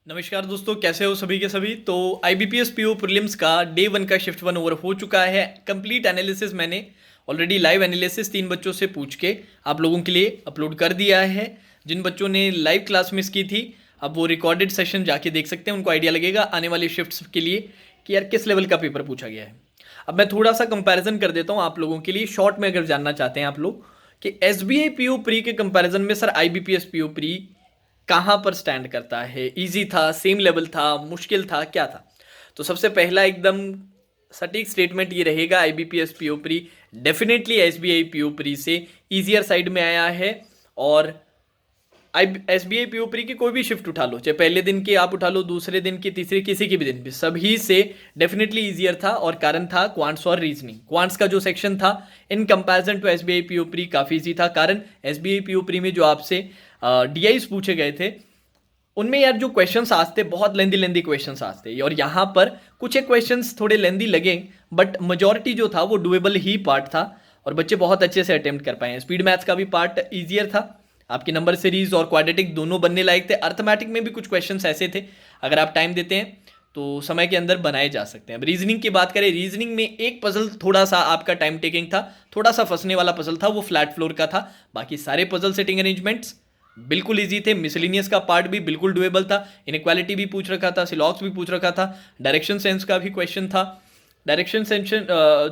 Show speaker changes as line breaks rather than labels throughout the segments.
नमस्कार दोस्तों, कैसे हो सभी के सभी। तो IBPS PO प्रीलिम्स का डे 1 का शिफ्ट 1 ओवर हो चुका है। कंप्लीट एनालिसिस मैंने ऑलरेडी लाइव एनालिसिस 3 बच्चों से पूछ के आप लोगों के लिए अपलोड कर दिया है। जिन बच्चों ने लाइव क्लास मिस की थी, अब वो रिकॉर्डेड सेशन जाके देख सकते हैं। उनको आइडिया लगेगा आने वाले शिफ्ट्स के लिए कि यार किस लेवल का पेपर पूछा गया है। अब मैं थोड़ा सा कंपैरिजन कर देता हूँ आप लोगों के लिए, शॉर्ट में अगर जानना चाहते हैं आप लोग कि SBI PO प्री के कंपैरिजन में सर IBPS PO प्री कहाँ पर स्टैंड करता है। इजी था, सेम लेवल था, मुश्किल था, क्या था। तो सबसे पहला एकदम सटीक स्टेटमेंट ये रहेगा, IBPS PO pre definitely SBI PO pre से ईजियर साइड में आया है। और SBI PO प्री की कोई भी शिफ्ट उठा लो, चाहे पहले दिन की आप उठा लो, दूसरे दिन की, तीसरे, किसी के भी दिन भी, सभी से डेफिनेटली ईजियर था। और कारण था क्वांट्स और रीजनिंग। क्वांट्स का जो सेक्शन था in comparison to SBI PO pre काफ़ी ईजी था। कारण SBI PO प्री में जो आपसे DIs पूछे गए थे उनमें यार जो क्वेश्चंस आते बहुत लेंदी क्वेश्चंस आते, और यहाँ पर कुछ एक क्वेश्चंस थोड़े लेंदी लगे, बट मेजॉरिटी जो था वो डुएबल ही पार्ट था और बच्चे बहुत अच्छे से अटेम्प्ट कर पाए हैं। स्पीड मैथ्स का भी पार्ट ईजियर था, आपकी नंबर सीरीज और क्वाड्रेटिक दोनों बनने लायक थे। अर्थमेटिक में भी कुछ क्वेश्चंस ऐसे थे, अगर आप टाइम देते हैं तो समय के अंदर बनाए जा सकते हैं। अब रीजनिंग की बात करें, रीजनिंग में एक पजल थोड़ा सा आपका टाइम टेकिंग था, थोड़ा सा फंसने वाला पजल था, वो फ्लैट फ्लोर का था। बाकी सारे पजल सेटिंग अरेंजमेंट्स बिल्कुल इजी थे। मिसलिनियस का पार्ट भी बिल्कुल डुएबल था। इनइक्वालिटी भी पूछ रखा था, सिलॉक्स भी पूछ रखा था, डायरेक्शन सेंस का भी क्वेश्चन था। डायरेक्शन सेंशन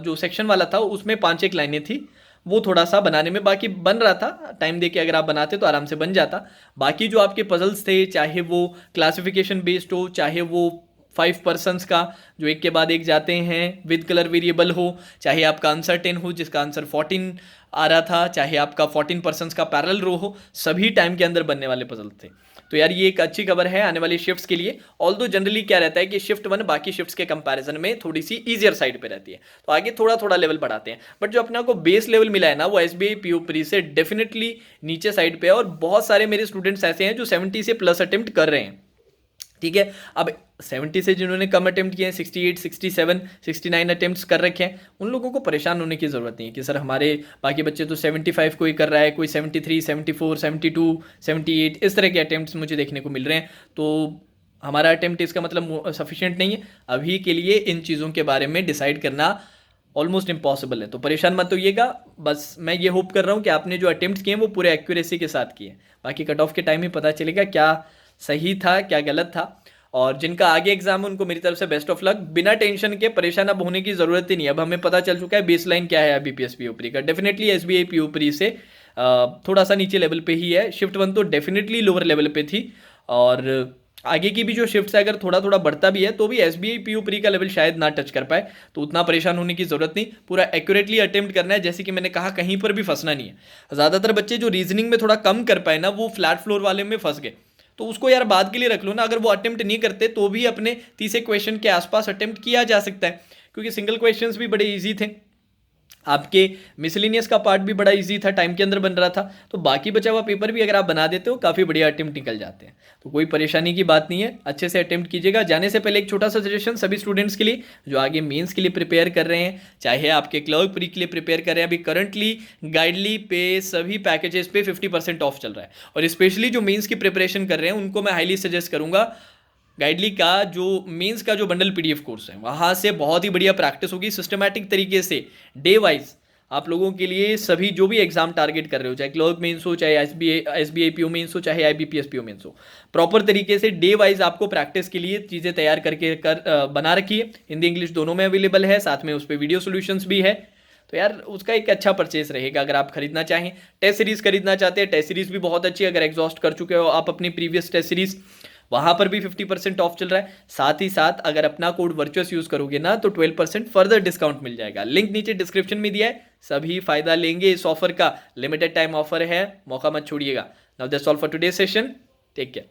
जो सेक्शन वाला था उसमें 5-1 लाइनें थी, वो थोड़ा सा बनाने में बाकी बन रहा था। टाइम देके अगर आप बनाते तो आराम से बन जाता। बाकी जो आपके पजल्स थे, चाहे वो क्लासिफिकेशन बेस्ड हो, चाहे वो 5 पर्सन्स का जो एक के बाद एक जाते हैं विद कलर वेरिएबल हो, चाहे आपका आंसर 10 हो जिसका आंसर 14 आ रहा था, चाहे आपका 14 पर्सन्स का पैरेलल रो हो, सभी टाइम के अंदर बनने वाले पजल थे। तो यार ये एक अच्छी खबर है आने वाली शिफ्ट्स के लिए। ऑल्दो जनरली क्या रहता है कि शिफ्ट 1 बाकी शिफ्ट्स के कंपैरिजन में थोड़ी सी ईजियर साइड पे रहती है, तो आगे थोड़ा थोड़ा लेवल बढ़ाते हैं। बट जो अपना को बेस लेवल मिला है ना, वो SBI PO प्री से डेफिनेटली नीचे साइड पे है। और बहुत सारे मेरे स्टूडेंट्स ऐसे हैं जो 70 से प्लस अटेम्प्ट कर रहे हैं, ठीक है। अब 70 से जिन्होंने कम अटेम्प्ट किए हैं, 68, 67, 69 अटेम्प्ट्स कर रखे हैं, उन लोगों को परेशान होने की ज़रूरत नहीं है कि सर हमारे बाकी बच्चे तो 75 कोई कर रहा है, कोई 73, 74, 72, 78 इस तरह के अटेम्प्ट्स मुझे देखने को मिल रहे हैं। तो हमारा अटेम्प्ट इसका मतलब सफिशिएंट नहीं है अभी के लिए। इन चीज़ों के बारे में डिसाइड करना ऑलमोस्ट इम्पॉसिबल है, तो परेशान मत होइएगा। बस मैं ये होप कर रहा हूँ कि आपने जो अटेम्प्ट किए हैं वो पूरे एक्यूरेसी के साथ किए। बाकी कट ऑफ के टाइम ही पता चलेगा क्या सही था क्या गलत था। और जिनका आगे एग्जाम है उनको मेरी तरफ से बेस्ट ऑफ लक। बिना टेंशन के परेशान अब होने की जरूरत ही नहीं। अब हमें पता चल चुका है बेसलाइन क्या है IBPS PO प्री का। डेफिनेटली SBI PO प्री से थोड़ा सा नीचे लेवल पे ही है। शिफ्ट 1 तो डेफिनेटली लोअर लेवल पे थी, और आगे की भी जो शिफ्ट्स है अगर थोड़ा थोड़ा बढ़ता भी है तो भी SBI PO प्री का लेवल शायद ना टच कर पाए, तो उतना परेशान होने की जरूरत नहीं। पूरा एक्यूरेटली अटेम्प्ट करना है, जैसे कि मैंने कहा कहीं पर भी फंसना नहीं है। ज़्यादातर बच्चे जो रीजनिंग में थोड़ा कम कर पाए ना, वो फ्लैट फ्लोर वाले में फंस गए, तो उसको यार बाद के लिए रख लो ना। अगर वो अटेम्प्ट नहीं करते तो भी अपने 30 क्वेश्चन के आसपास अटेम्प्ट किया जा सकता है, क्योंकि सिंगल क्वेश्चंस भी बड़े इजी थे। आपके मिसलिनियस का पार्ट भी बड़ा इजी था, टाइम के अंदर बन रहा था। तो बाकी बचा हुआ पेपर भी अगर आप बना देते हो काफ़ी बढ़िया अटेम्प्ट निकल जाते हैं, तो कोई परेशानी की बात नहीं है। अच्छे से अटेम्प्ट कीजिएगा। जाने से पहले एक छोटा सा सजेशन सभी स्टूडेंट्स के लिए जो आगे मेंस के लिए प्रिपेयर कर रहे हैं, चाहे आपके क्लर्क प्री के लिए प्रिपेयर कर रहे हैं, अभी करंटली गाइडली पे सभी पैकेजेस पे 50% ऑफ चल रहा है। और स्पेशली जो मेंस की प्रिपरेशन कर रहे हैं उनको मैं हाईली सजेस्ट करूंगा, गाइडली का जो मेंस का जो बंडल PDF कोर्स है वहाँ से बहुत ही बढ़िया प्रैक्टिस होगी सिस्टमैटिक तरीके से डे वाइज आप लोगों के लिए। सभी जो भी एग्जाम टारगेट कर रहे हो, चाहे क्लर्क मेंस हो, चाहे SBI PO मेंस हो, चाहे IBPS PO मेंस हो, प्रॉपर तरीके से डे वाइज आपको प्रैक्टिस के लिए चीज़ें तैयार करके बना रखी है। हिंदी इंग्लिश दोनों में अवेलेबल है, साथ में उस पर वीडियो सोल्यूशंस भी है। तो यार उसका एक अच्छा परचेस रहेगा अगर आप खरीदना चाहें। टेस्ट सीरीज़ खरीदना चाहते हैं, टेस्ट सीरीज़ भी बहुत अच्छी है। अगर एग्जॉस्ट कर चुके हो आप अपनी प्रीवियस टेस्ट सीरीज़, वहां पर भी 50% ऑफ चल रहा है। साथ ही साथ अगर अपना कोड वर्चुअस यूज करोगे ना तो 12% फर्दर डिस्काउंट मिल जाएगा। लिंक नीचे डिस्क्रिप्शन में दिया है, सभी फायदा लेंगे इस ऑफर का। लिमिटेड टाइम ऑफर है, मौका मत छोड़िएगा। Now that's all for today session, take care.